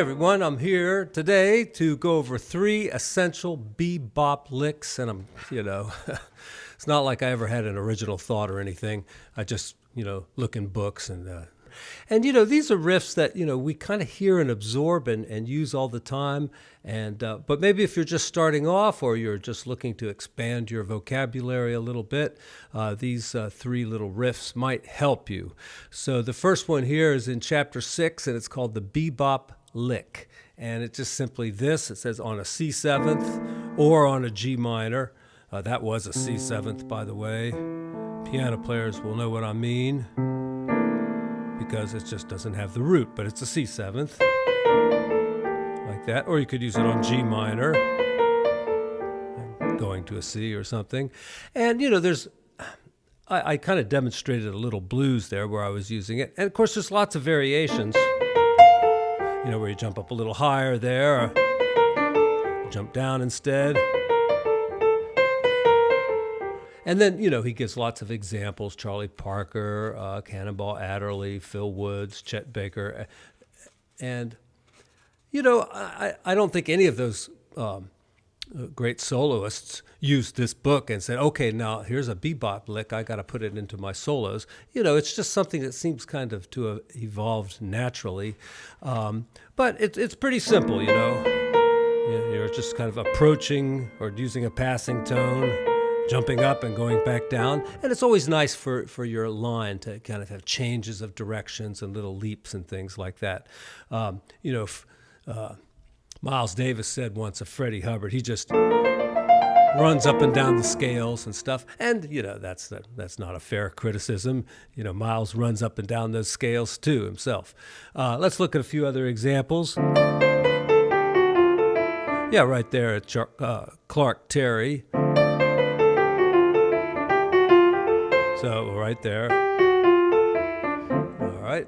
everyone, I'm here today to go over 3 essential bebop licks, and it's not like I ever had an original thought or anything. I just, look in books and these are riffs that, we kind of hear and absorb and use all the time. But maybe if you're just starting off or you're just looking to expand your vocabulary a little bit, these 3 little riffs might help you. So the first one here is in chapter 6, and it's called the bebop lick. And it's just simply this. It says on a C7th or on a G minor. That was a C7th, by the way. Piano players will know what I mean, because it just doesn't have the root, but it's a C7th, like that. Or you could use it on G minor, going to a C or something. And, I kind of demonstrated a little blues there where I was using it. And, of course, there's lots of variations, where you jump up a little higher there, or jump down instead. And then, he gives lots of examples: Charlie Parker, Cannonball Adderley, Phil Woods, Chet Baker. And, I don't think any of those great soloists used this book and said, okay, now here's a bebop lick, I got to put it into my solos. It's just something that seems kind of to have evolved naturally. But it's pretty simple, You're just kind of approaching or using a passing tone, jumping up and going back down. And it's always nice for your line to kind of have changes of directions and little leaps and things like that. Miles Davis said once of Freddie Hubbard, he just runs up and down the scales and stuff. And, that's not a fair criticism. Miles runs up and down those scales too himself. Let's look at a few other examples. Yeah, right there at Clark Terry. So right there. All right.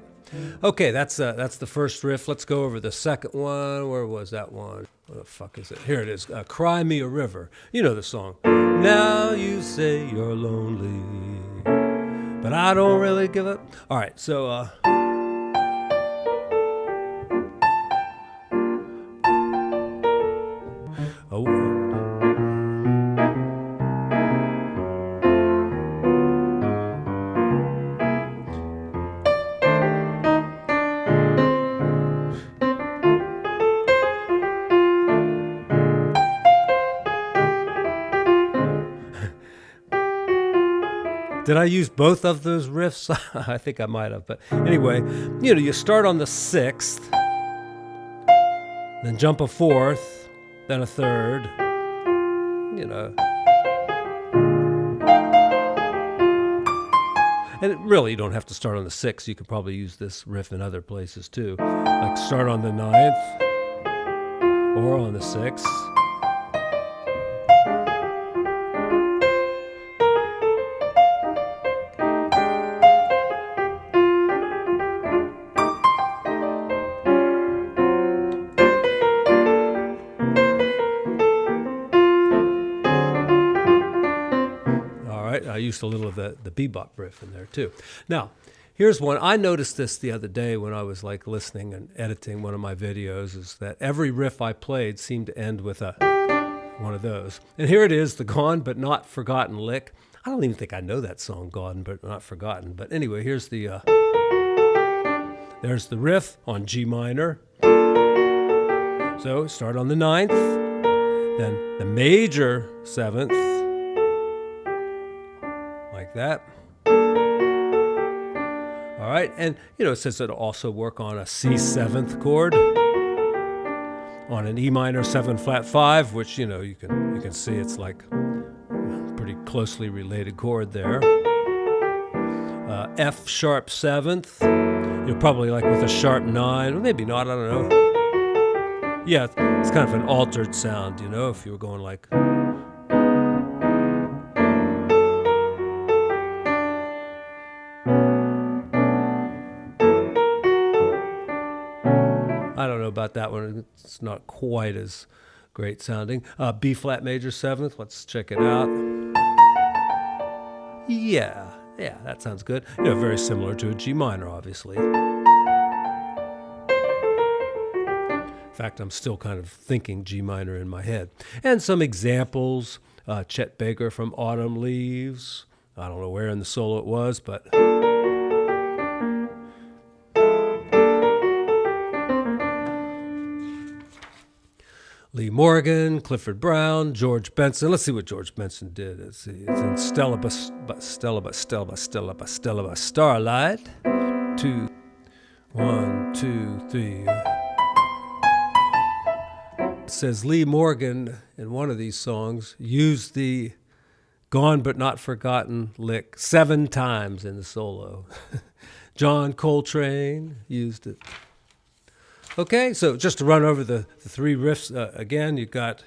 Okay, that's the first riff. Let's go over the second one. Where was that one? What the fuck is it? Here it is. Cry Me a River. You know the song. Now you say you're lonely, but I don't really give up. All right, so did I use both of those riffs? I think I might have. But anyway, you start on the 6th, then jump a 4th, then a 3rd, And really, you don't have to start on the 6th. You could probably use this riff in other places too. Like start on the 9th or on the 6th. I used a little of the bebop riff in there too. Now, here's one. I noticed this the other day when I was listening and editing one of my videos, is that every riff I played seemed to end with one of those. And here it is, the Gone But Not Forgotten lick. I don't even think I know that song, Gone But Not Forgotten. But anyway, here's there's the riff on G minor. So start on the 9th, then the major 7th, like that. All right, and it says it'll also work on a C7th chord, on an E minor 7 flat 5, which you can see it's like a pretty closely related chord there. F sharp 7th, you're probably like with a sharp 9, or maybe not, I don't know. Yeah, it's kind of an altered sound, if you were going like. I don't know about that one. It's not quite as great sounding. B flat major 7th. Let's check it out. Yeah, that sounds good. Very similar to a G minor, obviously. In fact, I'm still kind of thinking G minor in my head. And some examples, Chet Baker from Autumn Leaves. I don't know where in the solo it was, but... Lee Morgan, Clifford Brown, George Benson. Let's see what George Benson did. Let's see. It's in Stella Starlight. 2, 1, 2, 3. It says Lee Morgan in one of these songs used the Gone But Not Forgotten lick 7 times in the solo. John Coltrane used it. Okay, so just to run over the 3 riffs again, you've got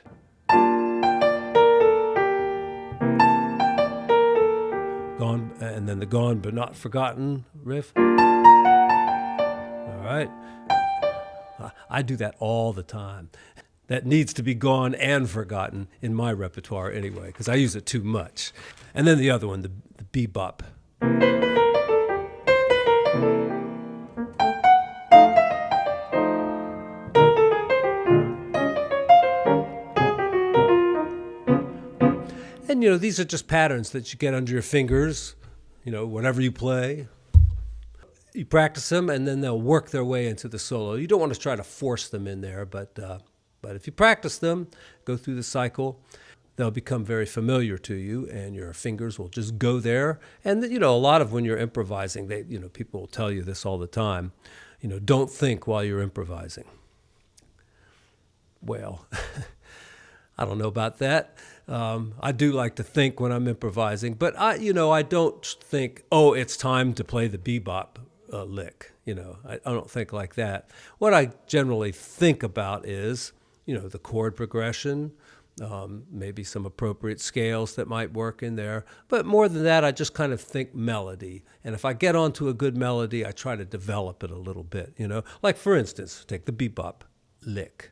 Gone, and then the Gone But Not Forgotten riff. All right. I do that all the time. That needs to be gone and forgotten in my repertoire anyway, because I use it too much. And then the other one, the bebop. And, these are just patterns that you get under your fingers, whenever you play. You practice them, and then they'll work their way into the solo. You don't want to try to force them in there, but if you practice them, go through the cycle, they'll become very familiar to you, and your fingers will just go there. And, a lot of when you're improvising, people will tell you this all the time, don't think while you're improvising. Well, I don't know about that. I do like to think when I'm improvising, but I don't think, it's time to play the bebop lick. I don't think like that. What I generally think about is, the chord progression, maybe some appropriate scales that might work in there. But more than that, I just kind of think melody. And if I get onto a good melody, I try to develop it a little bit, Like, for instance, take the bebop lick.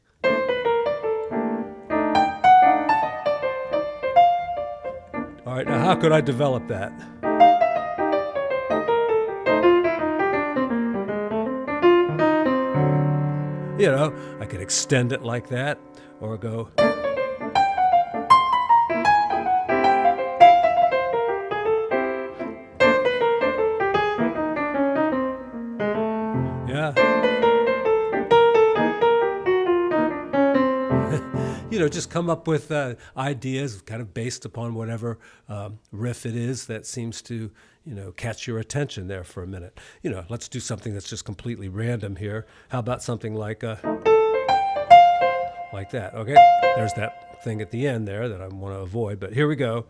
All right, now how could I develop that? I could extend it like that, or go. Yeah. Just come up with ideas kind of based upon whatever riff it is that seems to, catch your attention there for a minute. Let's do something that's just completely random here. How about something like that? Okay, there's that thing at the end there that I want to avoid, but here we go.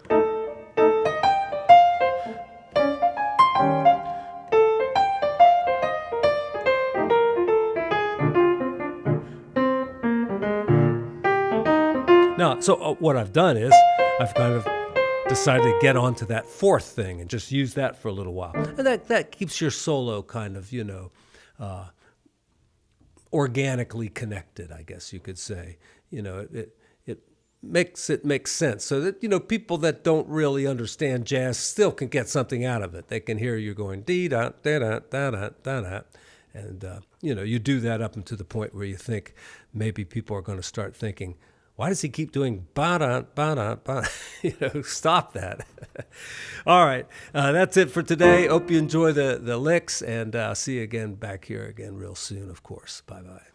Now, so what I've done is I've kind of decided to get onto that 4th thing and just use that for a little while. And that keeps your solo kind of, organically connected, I guess you could say. It makes it make sense so that, people that don't really understand jazz still can get something out of it. They can hear you going dee-da, da-da, da-da, da-da. And, you do that up until the point where you think maybe people are going to start thinking, why does he keep doing ba-da, ba-da, ba? Stop that. All right, that's it for today. Hope you enjoy the licks, and see you again back here again real soon, of course. Bye-bye.